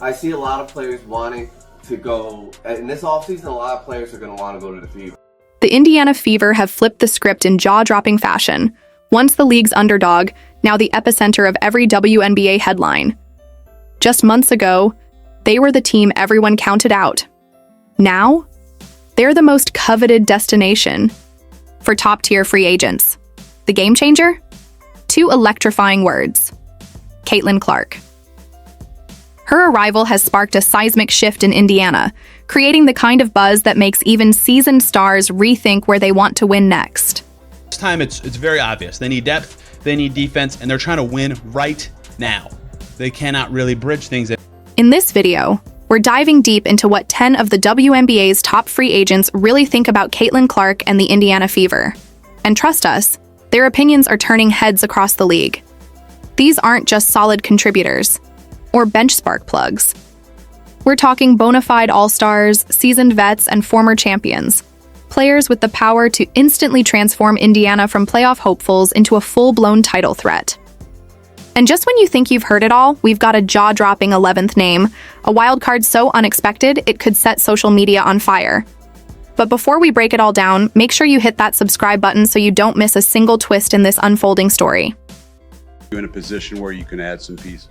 I see a lot of players wanting to go, in this offseason, a lot of players are going to want to go to the Fever. The Indiana Fever have flipped the script in jaw-dropping fashion. Once the league's underdog, now the epicenter of every WNBA headline. Just months ago, they were the team everyone counted out. Now, they're the most coveted destination for top-tier free agents. The game changer? 2 electrifying words. Caitlin Clark. Her arrival has sparked a seismic shift in Indiana, creating the kind of buzz that makes even seasoned stars rethink where they want to win next. This time it's very obvious. They need depth, they need defense, and they're trying to win right now. They cannot really bridge things. In this video, we're diving deep into what 10 of the WNBA's top free agents really think about Caitlin Clark and the Indiana Fever. And trust us, their opinions are turning heads across the league. These aren't just solid contributors or bench spark plugs. We're talking bona fide all-stars, seasoned vets, and former champions. Players with the power to instantly transform Indiana from playoff hopefuls into a full-blown title threat. And just when you think you've heard it all, we've got a jaw-dropping 11th name, a wild card so unexpected it could set social media on fire. But before we break it all down, make sure you hit that subscribe button so you don't miss a single twist in this unfolding story. You're in a position where you can add some pieces.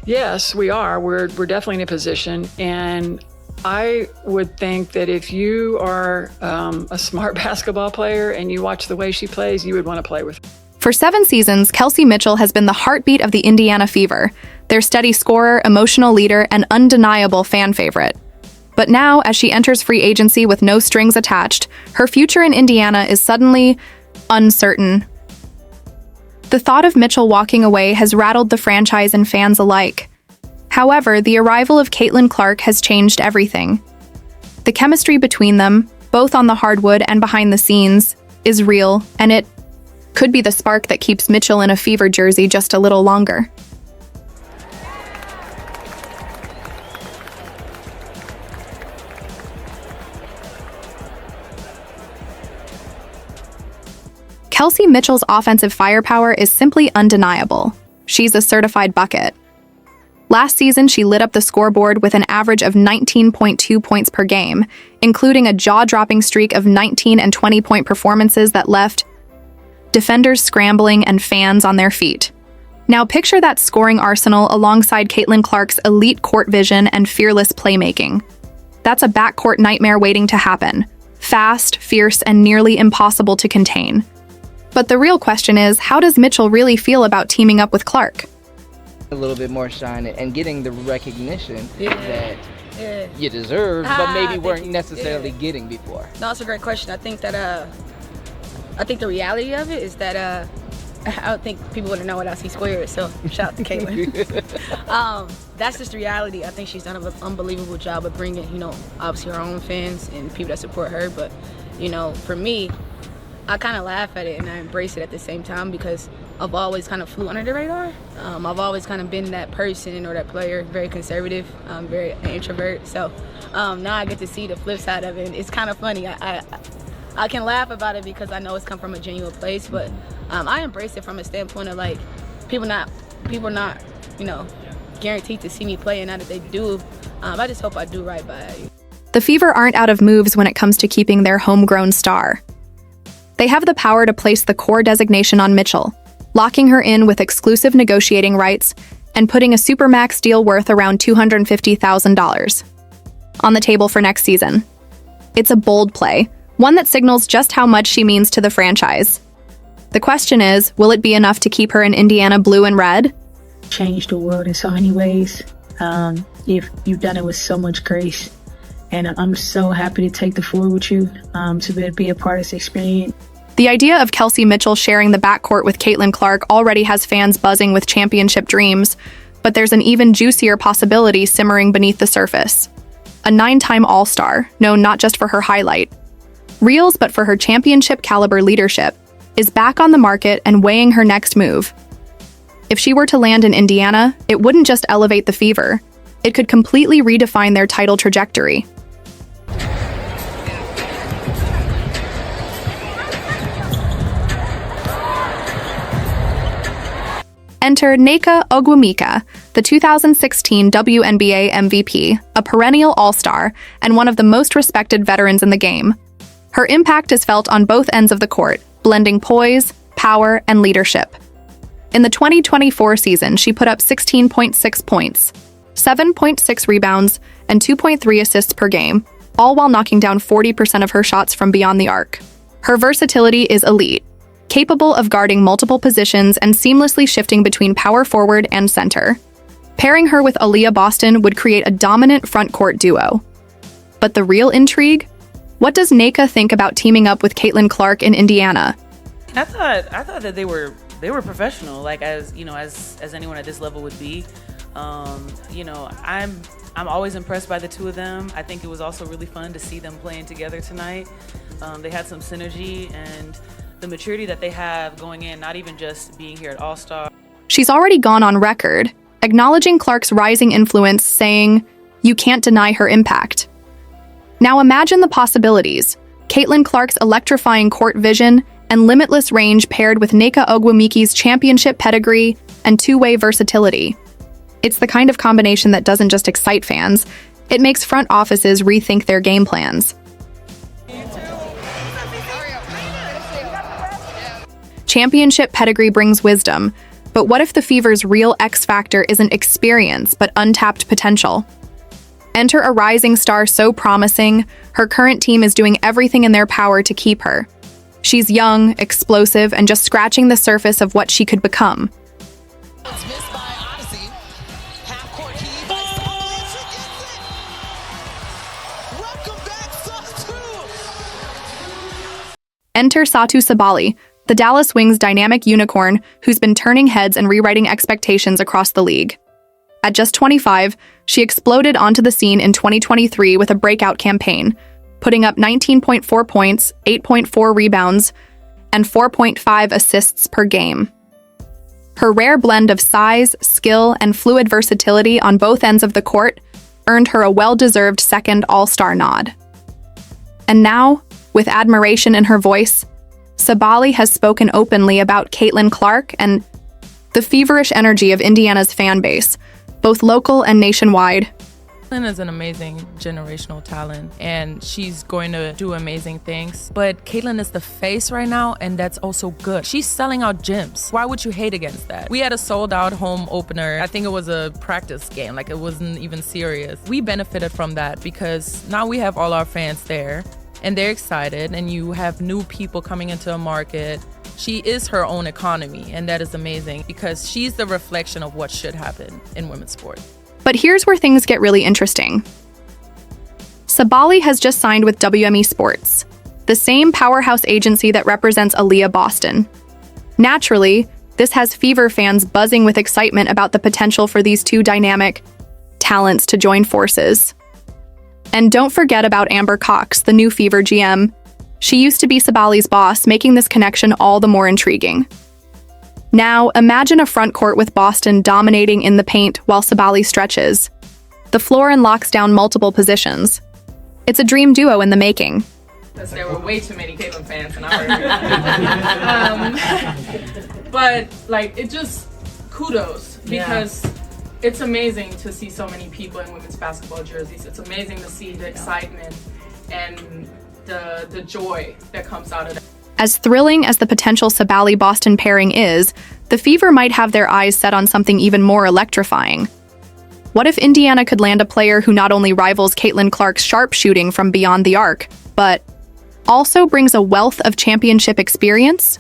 Yes, we are. We're definitely in a position, and I would think that if you are a smart basketball player and you watch the way she plays, you would want to play with her. For 7 seasons, Kelsey Mitchell has been the heartbeat of the Indiana Fever, their steady scorer, emotional leader, and undeniable fan favorite. But now, as she enters free agency with no strings attached, her future in Indiana is suddenly uncertain. The thought of Mitchell walking away has rattled the franchise and fans alike. However, the arrival of Caitlin Clark has changed everything. The chemistry between them, both on the hardwood and behind the scenes, is real, and it could be the spark that keeps Mitchell in a Fever jersey just a little longer. Kelsey Mitchell's offensive firepower is simply undeniable. She's a certified bucket. Last season, she lit up the scoreboard with an average of 19.2 points per game, including a jaw-dropping streak of 19 and 20-point performances that left defenders scrambling and fans on their feet. Now picture that scoring arsenal alongside Caitlin Clark's elite court vision and fearless playmaking. That's a backcourt nightmare waiting to happen. Fast, fierce, and nearly impossible to contain. But the real question is, how does Mitchell really feel about teaming up with Clark? A little bit more shine and getting the recognition that you deserve, but maybe weren't necessarily getting before. No, it's a great question. I think that I think the reality of it is that I don't think people would know without C-squared, so shout out to Caitlin. That's just the reality. I think she's done an unbelievable job of bringing, obviously her own fans and people that support her, but, for me, I kind of laugh at it and I embrace it at the same time because I've always kind of flew under the radar. I've always kind of been that person or that player, very conservative, very an introvert. So now I get to see the flip side of it. And it's kind of funny. I can laugh about it because I know it's come from a genuine place, but I embrace it from a standpoint of like people not guaranteed to see me play, and now that they do, I just hope I do right by you. The Fever aren't out of moves when it comes to keeping their homegrown star. They have the power to place the core designation on Mitchell, locking her in with exclusive negotiating rights and putting a supermax deal worth around $250,000 on the table for next season. It's a bold play, one that signals just how much she means to the franchise. The question is, will it be enough to keep her in Indiana blue and red? Changed the world in so many ways. If you've done it with so much grace. And I'm so happy to take the floor with you, to be a part of this experience. The idea of Kelsey Mitchell sharing the backcourt with Caitlin Clark already has fans buzzing with championship dreams, but there's an even juicier possibility simmering beneath the surface. A 9-time All-Star, known not just for her highlight reels but for her championship-caliber leadership, is back on the market and weighing her next move. If she were to land in Indiana, it wouldn't just elevate the Fever. It could completely redefine their title trajectory. Enter Nneka Ogwumike, the 2016 WNBA MVP, a perennial all-star, and one of the most respected veterans in the game. Her impact is felt on both ends of the court, blending poise, power, and leadership. In the 2024 season, she put up 16.6 points, 7.6 rebounds, and 2.3 assists per game, all while knocking down 40% of her shots from beyond the arc. Her versatility is elite, capable of guarding multiple positions and seamlessly shifting between power forward and center. Pairing her with Aaliyah Boston would create a dominant front court duo. But the real intrigue? What does Nneka think about teaming up with Caitlin Clark in Indiana? I thought that they were professional, like as anyone at this level would be. I'm always impressed by the two of them. I think it was also really fun to see them playing together tonight. They had some synergy and the maturity that they have going in, not even just being here at All-Star. She's already gone on record, acknowledging Clark's rising influence, saying, "You can't deny her impact." Now imagine the possibilities. Caitlin Clark's electrifying court vision and limitless range paired with Nneka Ogwumike's championship pedigree and two-way versatility. It's the kind of combination that doesn't just excite fans, it makes front offices rethink their game plans. Championship pedigree brings wisdom, but what if the Fever's real X factor isn't experience but untapped potential? Enter a rising star so promising, her current team is doing everything in their power to keep her. She's young, explosive, and just scratching the surface of what she could become. Enter Satou Sabally, the Dallas Wings' dynamic unicorn who's been turning heads and rewriting expectations across the league. At just 25, she exploded onto the scene in 2023 with a breakout campaign, putting up 19.4 points, 8.4 rebounds, and 4.5 assists per game. Her rare blend of size, skill, and fluid versatility on both ends of the court earned her a well-deserved second All-Star nod. And now, with admiration in her voice, Sabally has spoken openly about Caitlin Clark and the feverish energy of Indiana's fan base, both local and nationwide. Caitlin is an amazing generational talent, and she's going to do amazing things. But Caitlin is the face right now, and that's also good. She's selling out gyms. Why would you hate against that? We had a sold-out home opener. I think it was a practice game, like it wasn't even serious. We benefited from that because now we have all our fans there, and they're excited, and you have new people coming into the market. She is her own economy, and that is amazing because she's the reflection of what should happen in women's sport. But here's where things get really interesting. Sabally has just signed with WME Sports, the same powerhouse agency that represents Aaliyah Boston. Naturally, this has Fever fans buzzing with excitement about the potential for these two dynamic talents to join forces. And don't forget about Amber Cox, the new Fever GM. She used to be Sabally's boss, making this connection all the more intriguing. Now, imagine a front court with Boston dominating in the paint while Sabally stretches the floor and locks down multiple positions. It's a dream duo in the making. There were way too many Caitlin fans in our but it just kudos because it's amazing to see so many people in women's basketball jerseys. It's amazing to see the excitement and the joy that comes out of that. As thrilling as the potential Sabally-Boston pairing is, the Fever might have their eyes set on something even more electrifying. What if Indiana could land a player who not only rivals Caitlin Clark's sharpshooting from beyond the arc, but also brings a wealth of championship experience?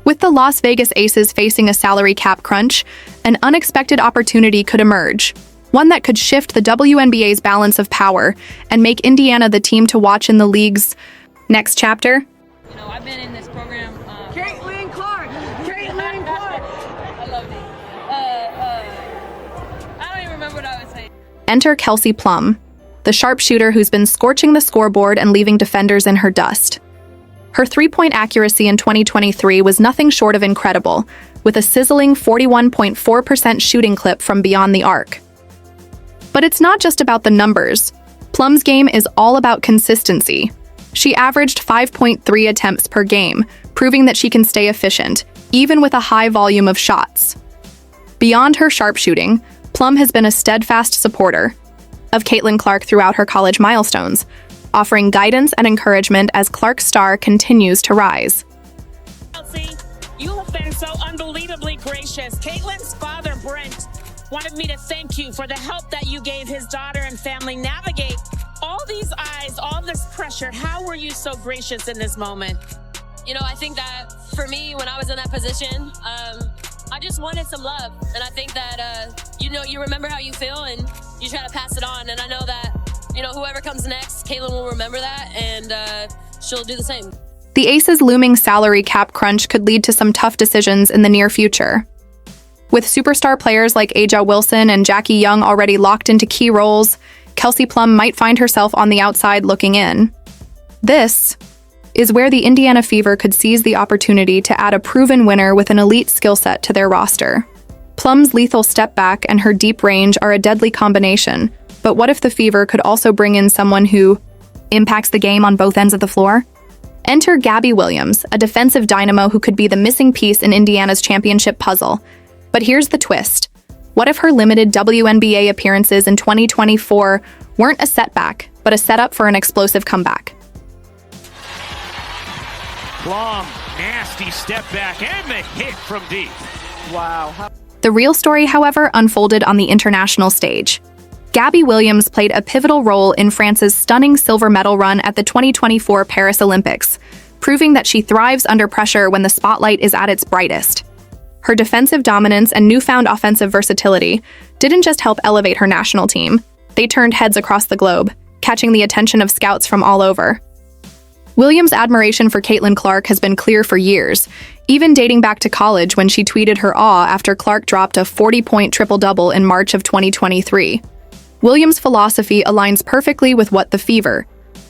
With the Las Vegas Aces facing a salary cap crunch, an unexpected opportunity could emerge, one that could shift the WNBA's balance of power and make Indiana the team to watch in the league's next chapter. I've been in this program. Caitlin Clark! Caitlin Clark! I love it. I don't even remember what I was saying. Enter Kelsey Plum, the sharpshooter who's been scorching the scoreboard and leaving defenders in her dust. Her three-point accuracy in 2023 was nothing short of incredible, with a sizzling 41.4% shooting clip from beyond the arc. But it's not just about the numbers. Plum's game is all about consistency. She averaged 5.3 attempts per game, proving that she can stay efficient, even with a high volume of shots. Beyond her sharpshooting, Plum has been a steadfast supporter of Caitlin Clark throughout her college milestones, offering guidance and encouragement as Clark's star continues to rise. Kelsey, you have been so unbelievably gracious. Caitlin's father, Brent, wanted me to thank you for the help that you gave his daughter and family navigate all these eyes, all this pressure. How were you so gracious in this moment? You know, I think that for me, when I was in that position, I just wanted some love. And I think that, you remember how you feel and you try to pass it on. And I know that, whoever comes next, Caitlin will remember that and she'll do the same. The Aces' looming salary cap crunch could lead to some tough decisions in the near future. With superstar players like A'ja Wilson and Jackie Young already locked into key roles, Kelsey Plum might find herself on the outside looking in. This is where the Indiana Fever could seize the opportunity to add a proven winner with an elite skill set to their roster. Plum's lethal step back and her deep range are a deadly combination, but what if the Fever could also bring in someone who impacts the game on both ends of the floor? Enter Gabby Williams, a defensive dynamo who could be the missing piece in Indiana's championship puzzle. But here's the twist. What if her limited WNBA appearances in 2024 weren't a setback, but a setup for an explosive comeback? Plum, nasty step back, and the hit from deep. Wow. The real story, however, unfolded on the international stage. Gabby Williams played a pivotal role in France's stunning silver medal run at the 2024 Paris Olympics, proving that she thrives under pressure when the spotlight is at its brightest. Her defensive dominance and newfound offensive versatility didn't just help elevate her national team, they turned heads across the globe, catching the attention of scouts from all over. Williams' admiration for Caitlin Clark has been clear for years, even dating back to college when she tweeted her awe after Clark dropped a 40-point triple-double in March of 2023. Williams' philosophy aligns perfectly with what the Fever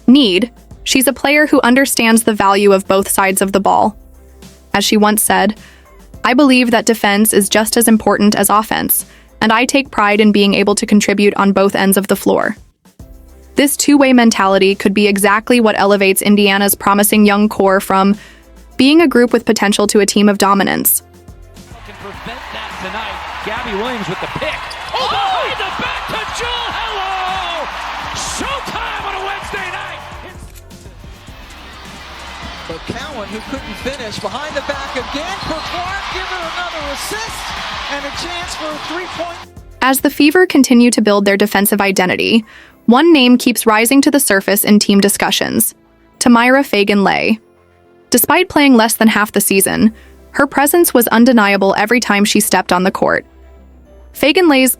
need. She's a player who understands the value of both sides of the ball. As she once said, "I believe that defense is just as important as offense, and I take pride in being able to contribute on both ends of the floor." This two-way mentality could be exactly what elevates Indiana's promising young core from being a group with potential to a team of dominance. Can prevent that tonight. Gabby Williams with the pick. Oh, behind the back to Jewel. Hello! Showtime on a Wednesday night. But Cowan, who couldn't finish, behind the back again for Clark. Give her another assist and a chance for a three-point. As the Fever continue to build their defensive identity, one name keeps rising to the surface in team discussions: Tamira Fagan-Lay. Despite playing less than half the season, her presence was undeniable every time she stepped on the court. Fagan-Lay's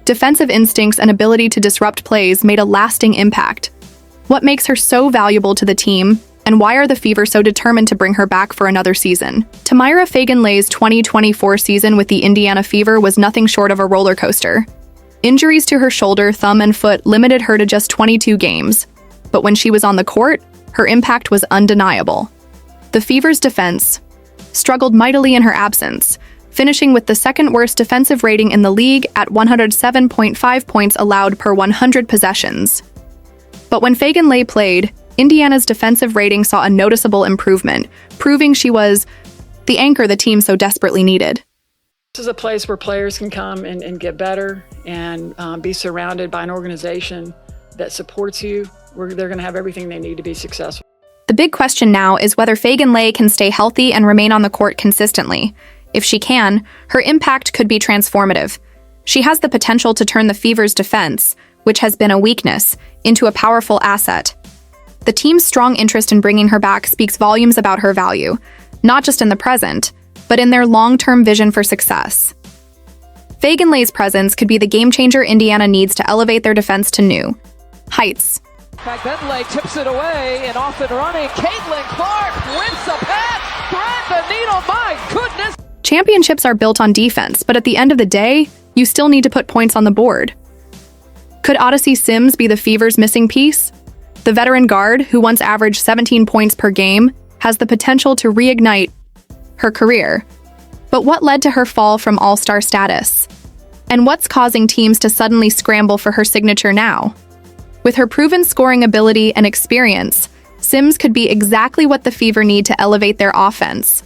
defensive instincts and ability to disrupt plays made a lasting impact. What makes her so valuable to the team, and why are the Fever so determined to bring her back for another season? Tamira Fagan-Lay's 2024 season with the Indiana Fever was nothing short of a roller coaster. Injuries to her shoulder, thumb, and foot limited her to just 22 games, but when she was on the court, her impact was undeniable. The Fever's defense struggled mightily in her absence, finishing with the second-worst defensive rating in the league at 107.5 points allowed per 100 possessions. But when Fagan-Lay played, Indiana's defensive rating saw a noticeable improvement, proving she was the anchor the team so desperately needed. This is a place where players can come and get better and be surrounded by an organization that supports you, where they're going to have everything they need to be successful. The big question now is whether Fagan-Lay can stay healthy and remain on the court consistently. If she can, her impact could be transformative. She has the potential to turn the Fever's defense, which has been a weakness, into a powerful asset. The team's strong interest in bringing her back speaks volumes about her value, not just in the present, but in their long-term vision for success. Fagan-Lay's presence could be the game-changer Indiana needs to elevate their defense to new heights. Fagan-Lay tips it away and off and running. Caitlin Clark wins the pass, thread the needle, my goodness! Championships are built on defense, but at the end of the day, you still need to put points on the board. Could Odyssey Sims be the Fever's missing piece? The veteran guard, who once averaged 17 points per game, has the potential to reignite her career. But what led to her fall from all-star status? And what's causing teams to suddenly scramble for her signature now? With her proven scoring ability and experience, Sims could be exactly what the Fever need to elevate their offense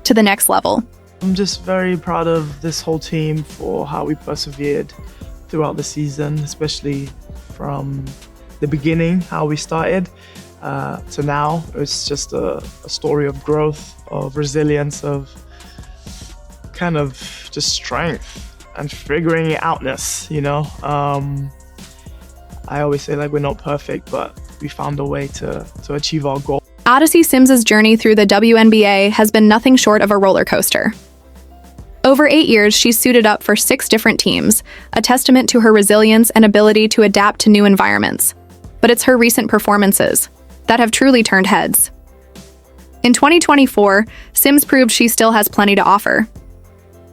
to the next level. I'm just very proud of this whole team for how we persevered throughout the season, especially from the beginning, how we started, to now. It's just a story of growth, of resilience, of kind of just strength and figuring it outness, you know? I always say, like, we're not perfect, but we found a way to achieve our goal. Odyssey Sims's journey through the WNBA has been nothing short of a roller coaster. Over 8 years, she's suited up for 6 different teams, a testament to her resilience and ability to adapt to new environments. But it's her recent performances that have truly turned heads. In 2024, Sims proved she still has plenty to offer.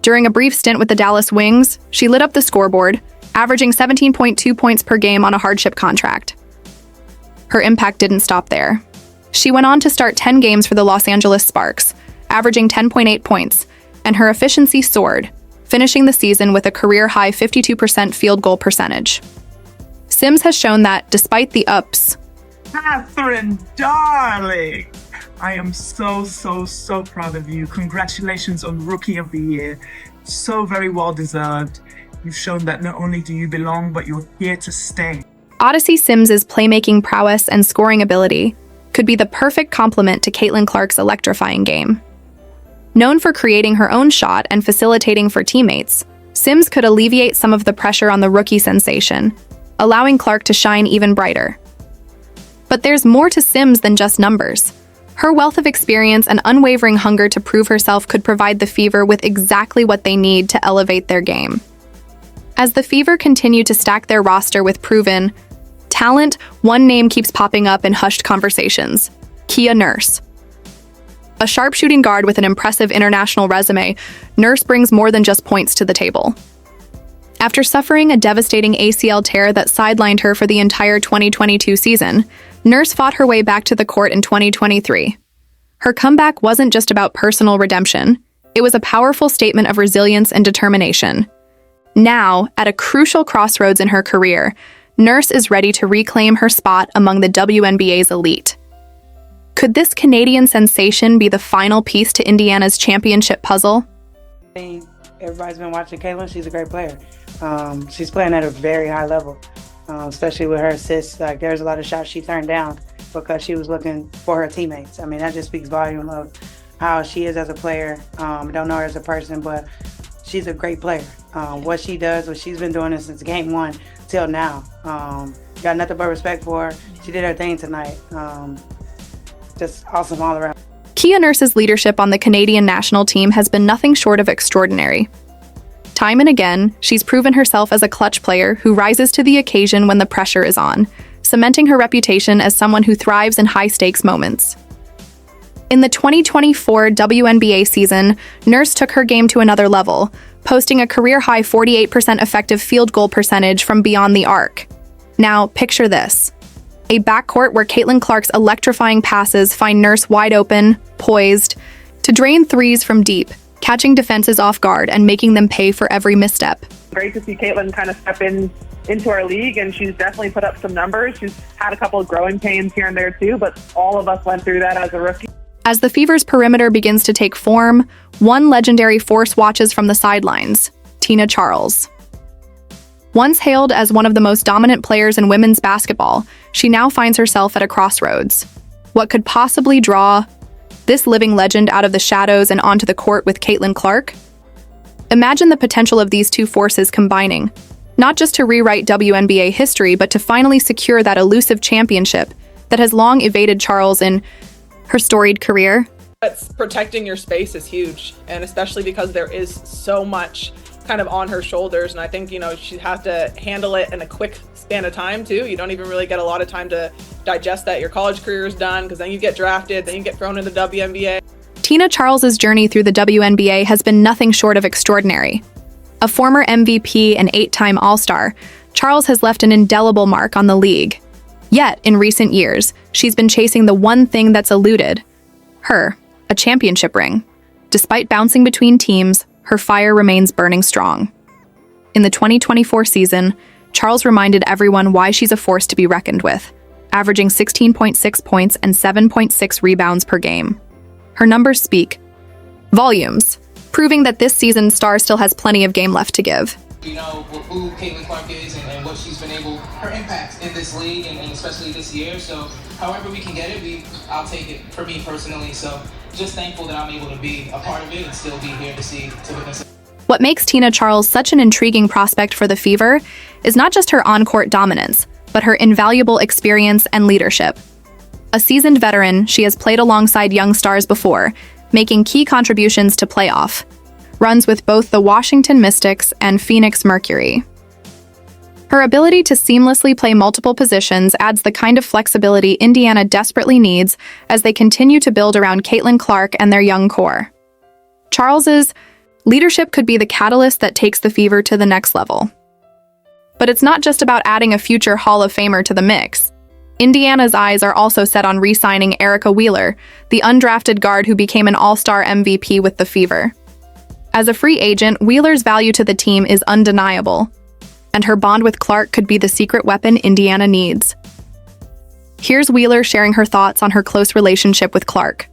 During a brief stint with the Dallas Wings, she lit up the scoreboard, averaging 17.2 points per game on a hardship contract. Her impact didn't stop there. She went on to start 10 games for the Los Angeles Sparks, averaging 10.8 points, and her efficiency soared, finishing the season with a career-high 52% field goal percentage. Sims has shown that, despite the ups, Catherine, darling! I am so proud of you. Congratulations on Rookie of the Year. So very well deserved. You've shown that not only do you belong, but you're here to stay. Odyssey Sims's playmaking prowess and scoring ability could be the perfect complement to Caitlin Clark's electrifying game. Known for creating her own shot and facilitating for teammates, Sims could alleviate some of the pressure on the rookie sensation, allowing Clark to shine even brighter. But there's more to Sims than just numbers. Her wealth of experience and unwavering hunger to prove herself could provide the Fever with exactly what they need to elevate their game. As the Fever continue to stack their roster with proven talent, one name keeps popping up in hushed conversations: Kia Nurse. A sharpshooting guard with an impressive international resume, Nurse brings more than just points to the table. After suffering a devastating ACL tear that sidelined her for the entire 2022 season, Nurse fought her way back to the court in 2023. Her comeback wasn't just about personal redemption. It was a powerful statement of resilience and determination. Now, at a crucial crossroads in her career, Nurse is ready to reclaim her spot among the WNBA's elite. Could this Canadian sensation be the final piece to Indiana's championship puzzle? Everybody's been watching Caitlin. She's a great player. She's playing at a very high level, especially with her assists. Like, there's a lot of shots she turned down because she was looking for her teammates. I mean, that just speaks volume of how she is as a player. I don't know her as a person, but she's a great player. What she does, what she's been doing it since game 1 till now. Got nothing but respect for her. She did her thing tonight. Just awesome all around. Kia Nurse's leadership on the Canadian national team has been nothing short of extraordinary. Time and again, she's proven herself as a clutch player who rises to the occasion when the pressure is on, cementing her reputation as someone who thrives in high-stakes moments. In the 2024 WNBA season, Nurse took her game to another level, posting a career-high 48% effective field goal percentage from beyond the arc. Now, picture this. A backcourt where Caitlin Clark's electrifying passes find Nurse wide open, poised, to drain threes from deep, catching defenses off guard and making them pay for every misstep. Great to see Caitlin kind of step into our league, and she's definitely put up some numbers. She's had a couple of growing pains here and there too, but all of us went through that as a rookie. As the Fever's perimeter begins to take form, one legendary force watches from the sidelines: Tina Charles. Once hailed as one of the most dominant players in women's basketball, she now finds herself at a crossroads. What could possibly draw this living legend out of the shadows and onto the court with Caitlin Clark? Imagine the potential of these two forces combining, not just to rewrite WNBA history, but to finally secure that elusive championship that has long evaded Charles in her storied career. Protecting your space is huge, and especially because there is so much kind of on her shoulders, and I think, she has to handle it in a quick span of time too. You don't even really get a lot of time to digest that. Your college career is done, because then you get drafted, then you get thrown in the WNBA. Tina Charles's journey through the WNBA has been nothing short of extraordinary. A former MVP and 8-time All-Star, Charles has left an indelible mark on the league. Yet, in recent years, she's been chasing the one thing that's eluded her, a championship ring. Despite bouncing between teams, her fire remains burning strong. In the 2024 season, Charles reminded everyone why she's a force to be reckoned with, averaging 16.6 points and 7.6 rebounds per game. Her numbers speak volumes, proving that this season's star still has plenty of game left to give. You know who Caitlin Clark is and what she's been able, her impact in this league and especially this year. So however we can get it, I'll take it for me personally. So just thankful that I'm able to be a part of it and still be here to witness it. What makes Tina Charles such an intriguing prospect for the Fever is not just her on-court dominance, but her invaluable experience and leadership. A seasoned veteran, she has played alongside young stars before, making key contributions to playoff runs with both the Washington Mystics and Phoenix Mercury. Her ability to seamlessly play multiple positions adds the kind of flexibility Indiana desperately needs as they continue to build around Caitlin Clark and their young core. Charles's leadership could be the catalyst that takes the Fever to the next level. But it's not just about adding a future Hall of Famer to the mix. Indiana's eyes are also set on re-signing Nneka Wheeler, the undrafted guard who became an All-Star MVP with the Fever. As a free agent, Wheeler's value to the team is undeniable, and her bond with Clark could be the secret weapon Indiana needs. Here's Wheeler sharing her thoughts on her close relationship with Clark.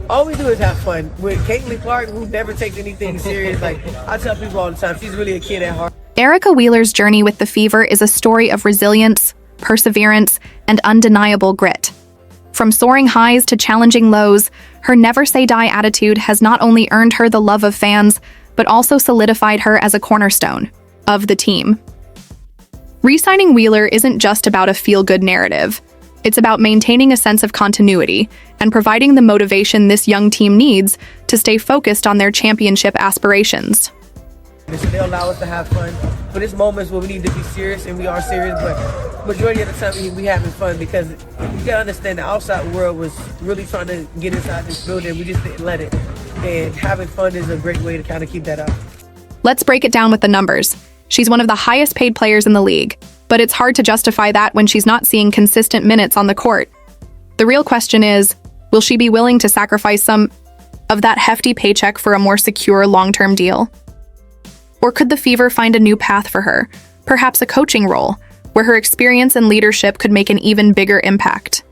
All we do is have fun. With Caitlin Clark, who never takes anything serious, like I tell people all the time, she's really a kid at heart. Nneka Wheeler's journey with the Fever is a story of resilience, perseverance, and undeniable grit. From soaring highs to challenging lows, her never-say-die attitude has not only earned her the love of fans, but also solidified her as a cornerstone of the team. Re-signing Wheeler isn't just about a feel-good narrative. It's about maintaining a sense of continuity and providing the motivation this young team needs to stay focused on their championship aspirations. They allow us to have fun, but there's moments where we need to be serious, and we are serious, but majority of the time we having fun because you gotta understand the outside world was really trying to get inside this building. We just didn't let it, and having fun is a great way to kind of keep that up. Let's break it down with the numbers. She's one of the highest paid players in the league, but it's hard to justify that when she's not seeing consistent minutes on the court. The real question is, will she be willing to sacrifice some of that hefty paycheck for a more secure long-term deal? Or could the Fever find a new path for her, perhaps a coaching role, where her experience and leadership could make an even bigger impact?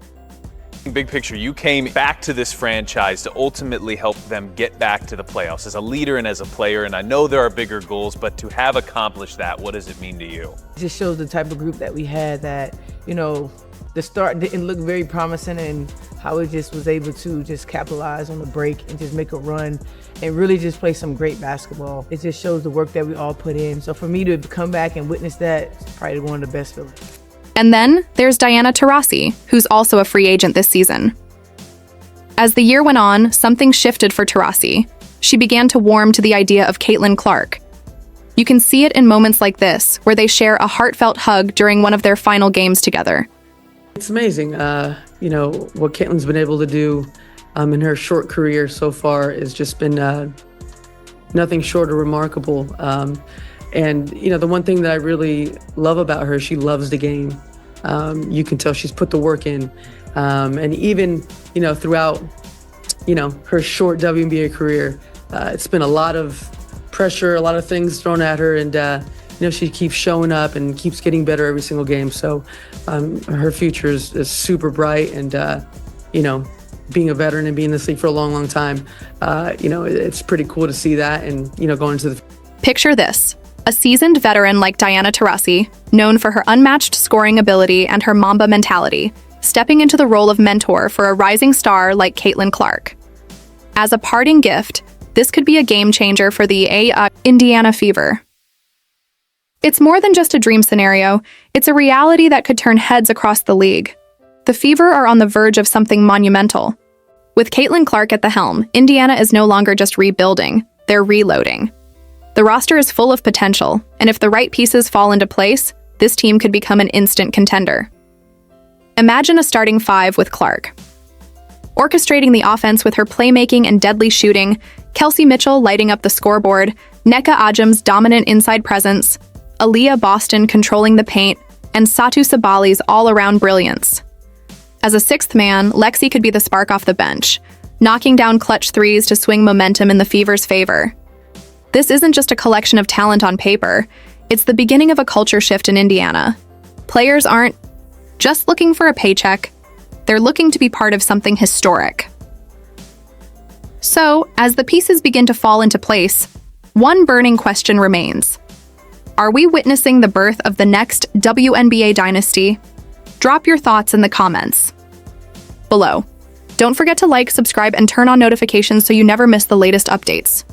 Big picture, you came back to this franchise to ultimately help them get back to the playoffs as a leader and as a player, and I know there are bigger goals, but to have accomplished that, what does it mean to you? It just shows the type of group that we had that, you know, the start didn't look very promising, and how it just was able to just capitalize on the break and just make a run and really just play some great basketball. It just shows the work that we all put in. So for me to come back and witness that, it's probably one of the best feelings. And then there's Diana Taurasi, who's also a free agent this season. As the year went on, something shifted for Taurasi. She began to warm to the idea of Caitlin Clark. You can see it in moments like this, where they share a heartfelt hug during one of their final games together. It's amazing, you know, what Caitlin's been able to do in her short career so far has just been nothing short of remarkable. And, you know, the one thing that I really love about her, she loves the game. You can tell she's put the work in. And even, you know, throughout, you know, her short WNBA career, it's been a lot of pressure, a lot of things thrown at her. And, you know, she keeps showing up and keeps getting better every single game. So her future is super bright. And, you know, being a veteran and being in this league for a long, long time, you know, it's pretty cool to see that and, you know, going into the... Picture this. A seasoned veteran like Diana Taurasi, known for her unmatched scoring ability and her Mamba mentality, stepping into the role of mentor for a rising star like Caitlin Clark. As a parting gift, this could be a game changer for the Indiana Fever. It's more than just a dream scenario, it's a reality that could turn heads across the league. The Fever are on the verge of something monumental. With Caitlin Clark at the helm, Indiana is no longer just rebuilding, they're reloading. The roster is full of potential, and if the right pieces fall into place, this team could become an instant contender. Imagine a starting five with Clark. Orchestrating the offense with her playmaking and deadly shooting, Kelsey Mitchell lighting up the scoreboard, Nneka Ogwumike's dominant inside presence, Aaliyah Boston controlling the paint, and Satou Sabally's all-around brilliance. As a sixth man, Lexi could be the spark off the bench, knocking down clutch threes to swing momentum in the Fever's favor. This isn't just a collection of talent on paper, it's the beginning of a culture shift in Indiana. Players aren't just looking for a paycheck, they're looking to be part of something historic. So, as the pieces begin to fall into place, one burning question remains. Are we witnessing the birth of the next WNBA dynasty? Drop your thoughts in the comments below. Don't forget to like, subscribe, and turn on notifications so you never miss the latest updates.